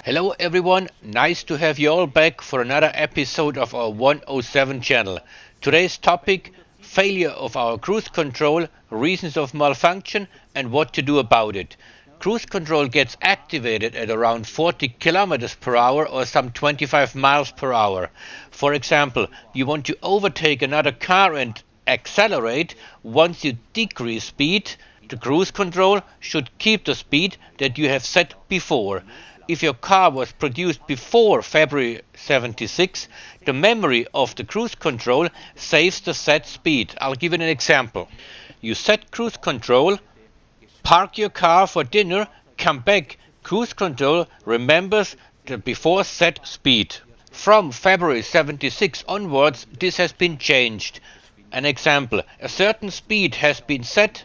Hello everyone, nice to have you all back for another episode of our 107 channel. Today's topic, failure of our cruise control, reasons of malfunction and what to do about it. Cruise control gets activated at around 40 kilometers per hour or some 25 miles per hour. For example, you want to overtake another car and accelerate. Once you decrease speed, the cruise control should keep the speed that you have set before. If your car was produced before February 76, the memory of the cruise control saves the set speed. I'll give you an example. You set cruise control, park your car for dinner, come back, cruise control remembers the before set speed. From February 76 onwards, this has been changed. An example, a certain speed has been set,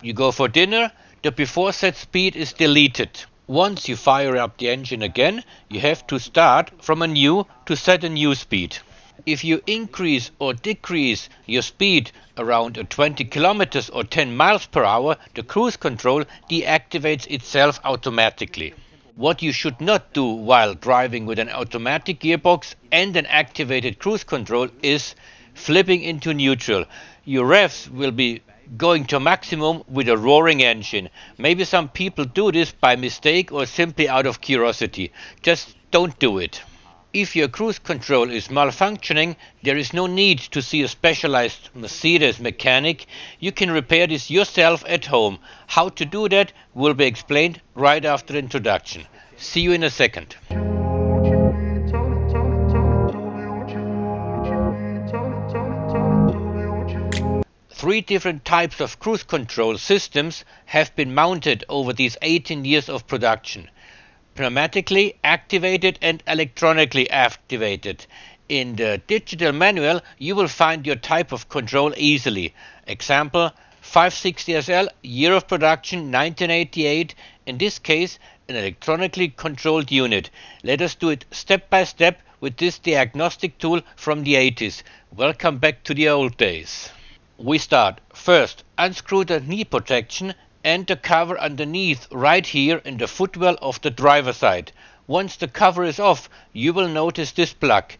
you go for dinner, the before set speed is deleted. Once you fire up the engine again, you have to start from anew to set a new speed. If you increase or decrease your speed around 20 kilometers or 10 miles per hour, the cruise control deactivates itself automatically. What you should not do while driving with an automatic gearbox and an activated cruise control is flipping into neutral. Your revs will be going to maximum with a roaring engine. Maybe some people do this by mistake or simply out of curiosity. Just don't do it. If your cruise control is malfunctioning, there is no need to see a specialized Mercedes mechanic. You can repair this yourself at home. How to do that will be explained right after the introduction. See you in a second. Three different types of cruise control systems have been mounted over these 18 years of production. Pneumatically activated and electronically activated. In the digital manual you will find your type of control easily. Example 560SL, year of production 1988, in this case an electronically controlled unit. Let us do it step by step with this diagnostic tool from the 80s. Welcome back to the old days. We start. First, unscrew the knee protection and the cover underneath right here in the footwell of the driver's side. Once the cover is off, you will notice this plug.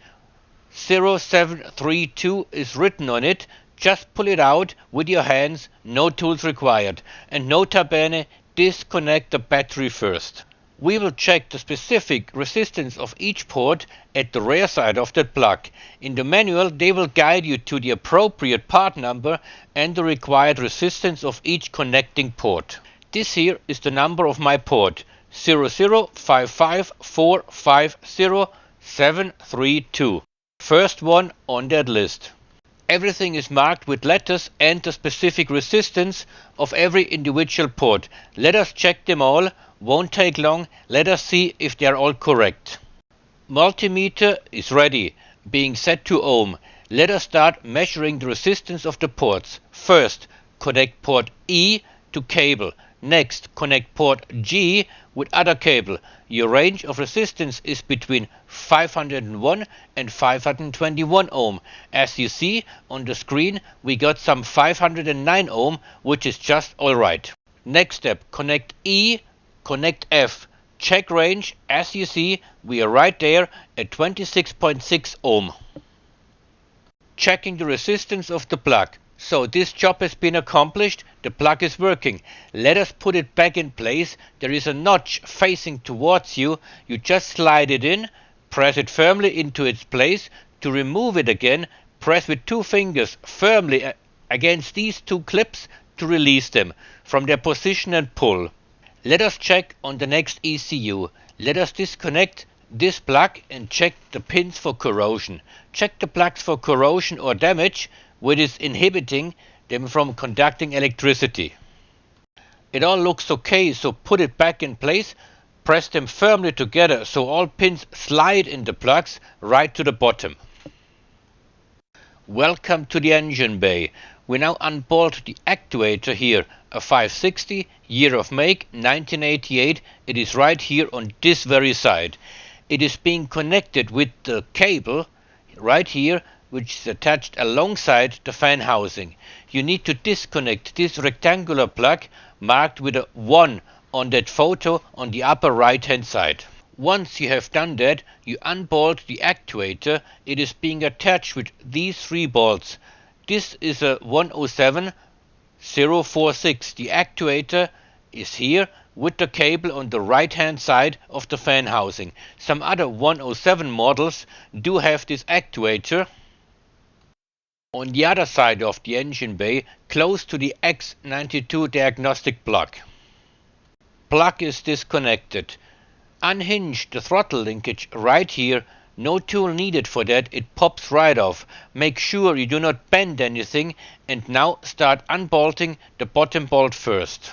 0732 is written on it. Just pull it out with your hands, no tools required. And nota bene, disconnect the battery first. We will check the specific resistance of each port at the rear side of that plug. In the manual they will guide you to the appropriate part number and the required resistance of each connecting port. This here is the number of my port 0055450 First one on that list. Everything is marked with letters and the specific resistance of every individual port. Let us check them all. Won't take long. Let us see if they are all correct. Multimeter is ready, being set to ohm. Let us start measuring the resistance of the ports. First, connect port E to cable. Next, connect port G with other cable. Your range of resistance is between 501 and 521 ohm. As you see on the screen, we got some 509 ohm, which is just alright. Next step, connect E, connect F. Check range. As you see, we are right there at 26.6 ohm. Checking the resistance of the plug. So this job has been accomplished, the plug is working. Let us put it back in place. There is a notch facing towards you. You just slide it in, press it firmly into its place. To remove it again, press with two fingers firmly against these two clips to release them from their position and pull. Let us check on the next ECU. Let us disconnect this plug and check the pins for corrosion. Check the plugs for corrosion or damage which is inhibiting them from conducting electricity. It all looks okay, so put it back in place. Press them firmly together so all pins slide in the plugs right to the bottom. Welcome to the engine bay. We now unbolt the actuator here, a 560, year of make 1988. It is right here on this very side. It is being connected with the cable right here, which is attached alongside the fan housing. You need to disconnect this rectangular plug marked with a 1 on that photo on the upper right hand side. Once you have done that, you unbolt the actuator. It is being attached with these 3 bolts. This is a 107 046. The actuator is here with the cable on the right hand side of the fan housing. Some other 107 models do have this actuator on the other side of the engine bay, close to the X92 diagnostic plug. Plug is disconnected. Unhinge the throttle linkage right here. No tool needed for that, it pops right off. Make sure you do not bend anything, and now start unbolting the bottom bolt first.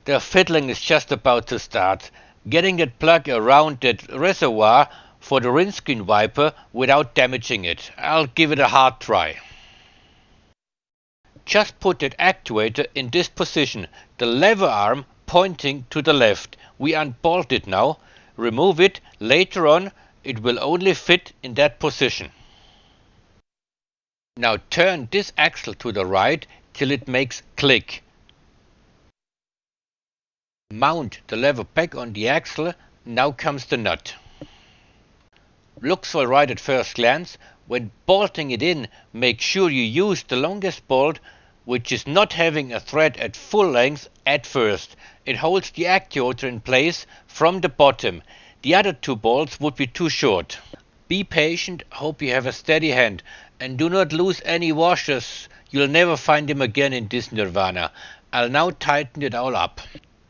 The fiddling is just about to start. Getting that plug around that reservoir for the windscreen wiper without damaging it. I'll give it a hard try. Just put that actuator in this position, the lever arm pointing to the left. We unbolt it now. Remove it. Later on it will only fit in that position. Now turn this axle to the right till it makes click. Mount the lever back on the axle. Now comes the nut. Looks alright at first glance. When bolting it in, make sure you use the longest bolt, which is not having a thread at full length at first. It holds the actuator in place from the bottom. The other 2 bolts would be too short. Be patient, hope you have a steady hand, and do not lose any washers. You'll never find them again in this nirvana. I'll now tighten it all up.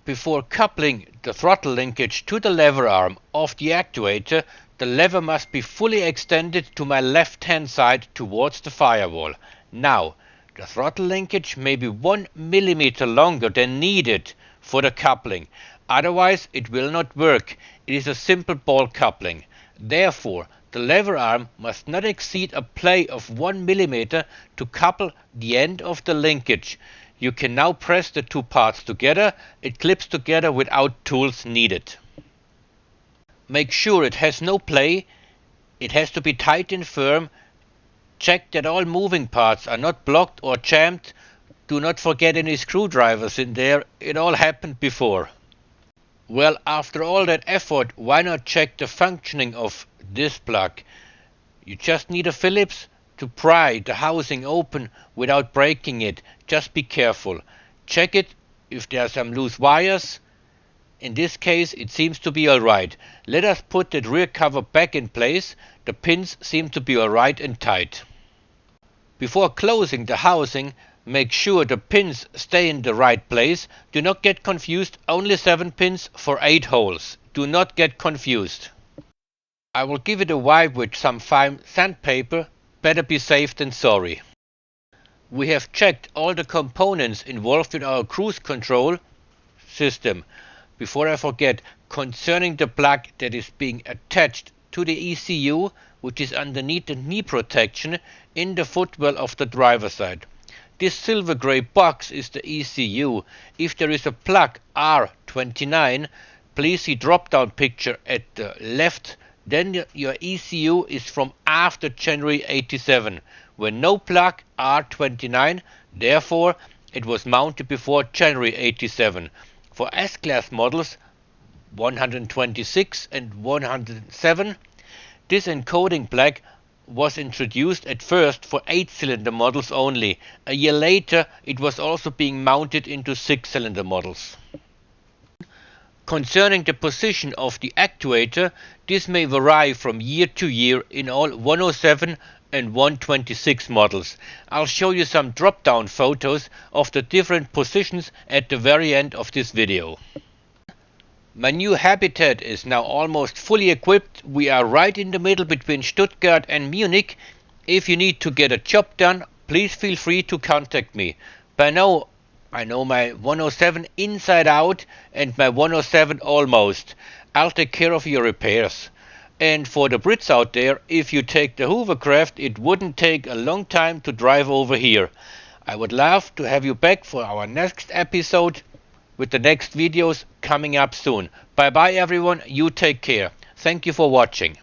Before coupling the throttle linkage to the lever arm of the actuator, the lever must be fully extended to my left hand side towards the firewall. Now, the throttle linkage may be 1 millimeter longer than needed for the coupling. Otherwise it will not work. It is a simple ball coupling. Therefore, the lever arm must not exceed a play of 1 millimeter to couple the end of the linkage. You can now press the 2 parts together. It clips together without tools needed. Make sure it has no play. It has to be tight and firm. Check that all moving parts are not blocked or jammed. Do not forget any screwdrivers in there. It all happened before. Well, after all that effort, why not check the functioning of this plug? You just need a Phillips to pry the housing open without breaking it. Just be careful. Check it if there are some loose wires. In this case it seems to be alright. Let us put that rear cover back in place. The pins seem to be alright and tight. Before closing the housing, make sure the pins stay in the right place. Do not get confused. Only 7 pins for 8 holes. Do not get confused. I will give it a wipe with some fine sandpaper. Better be safe than sorry. We have checked all the components involved in our cruise control system. Before I forget, concerning the plug that is being attached to the ECU, which is underneath the knee protection in the footwell of the driver's side. This silver grey box is the ECU. If there is a plug R29, please see drop down picture at the left. Then your ECU is from after January 87, when no plug R29, therefore it was mounted before January 87. For S-Class models 126 and 107, this encoding plug was introduced at first for 8-cylinder models only. A year later it was also being mounted into 6-cylinder models. Concerning the position of the actuator, this may vary from year to year in all 107 and 126 models. I'll show you some drop-down photos of the different positions at the very end of this video. My new habitat is now almost fully equipped. We are right in the middle between Stuttgart and Munich. If you need to get a job done, please feel free to contact me. By now I know my 107 inside out and my 107 almost. I'll take care of your repairs. And for the Brits out there, if you take the hovercraft, it wouldn't take a long time to drive over here. I would love to have you back for our next episode with the next videos coming up soon. Bye bye everyone, you take care. Thank you for watching.